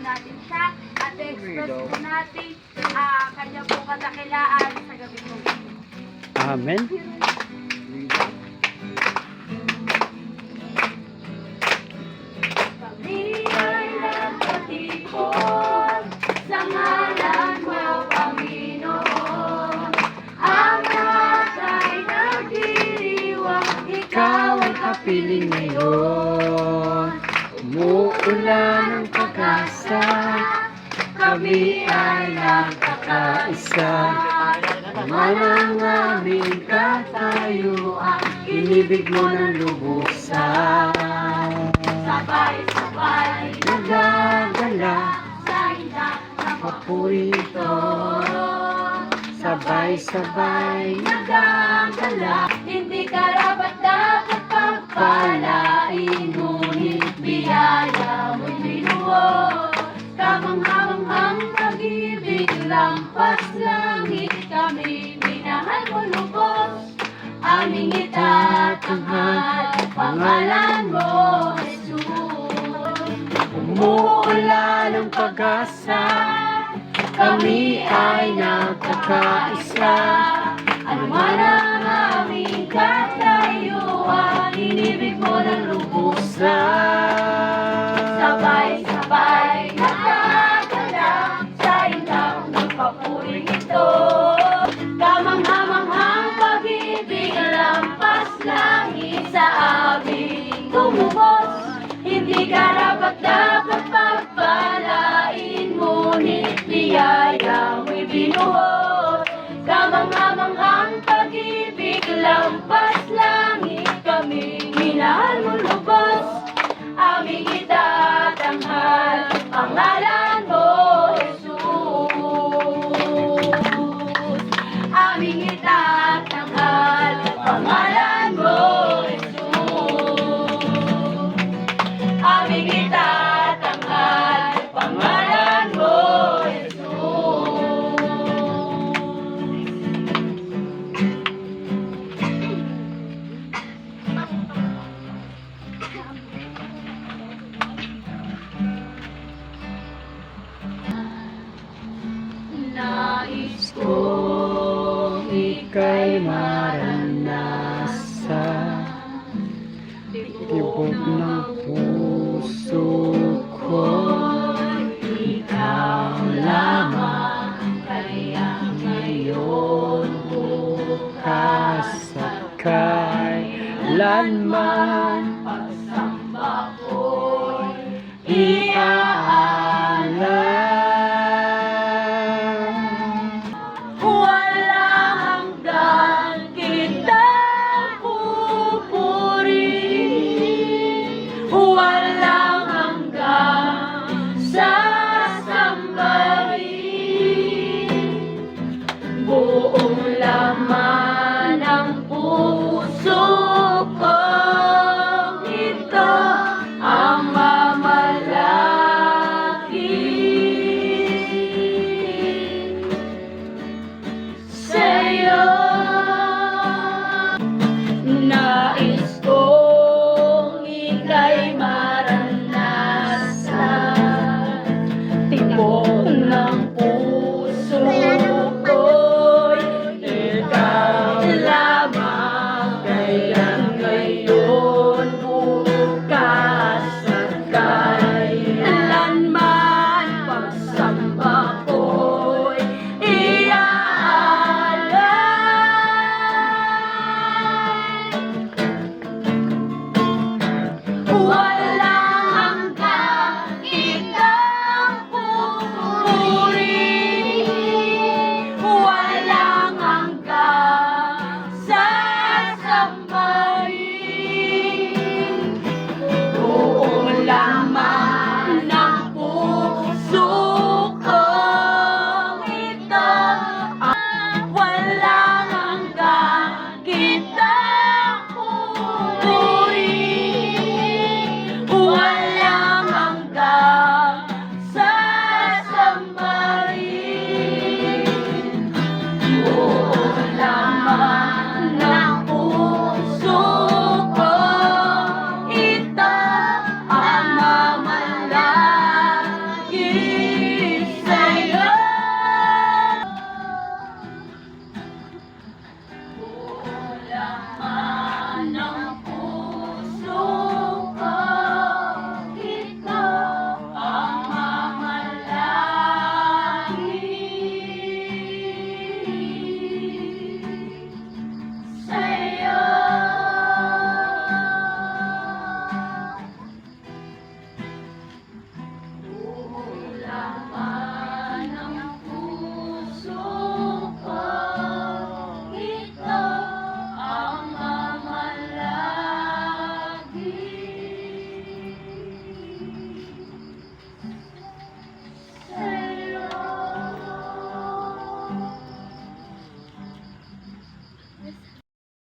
natin siya at express po natin kanya po kadakilaan sa gabi po. Amen. Kami ay nagpatipon sa ngalan mo, Panginoon. Ang lahat ay nagdiriwang, ikaw ay kapiling ngayon. Umuulan ng pag-asa, kami ay nagkakaisa. Naman ang aming katayuan, inibig mo ng lubusan. Sabay-sabay Nagdadala sa indak na paborito, sabay-sabay nagdadala. Hindi karapat dapat pagpalain, ngunit biyaya mo'y binuo. Kamanghamanghang pag-ibig, lampas langit, kami minahal mo lubos. Aming itatanghal, pangalan mo, Jesus. umuulan ng pag-asa, kami ay nagkakaisa. Ano man ang aming katayuan, inibig mo ng lubusan. Sabay-sabay nagdadala sa indaw ng papuring ito. Kamanghamanghang pag-ibig, lampas langit sa aming tumubos. Hindi karapat dapat pagpalain, ngunit biyaya mo'y binuhos. Kamanghamanghang pag-ibig, lampas langit, kami minahal mo lubos. Aming itatanghal, pangalan mo, Jesus. Aming itatanghal, pangalan mo, Jesus. Aming itatanghal, pangalan mo, Jesus. Nais kong Ika'y maranasan, tibok ng puso ko. ikaw lamang, kaya ngayon bukas Kasakay lanman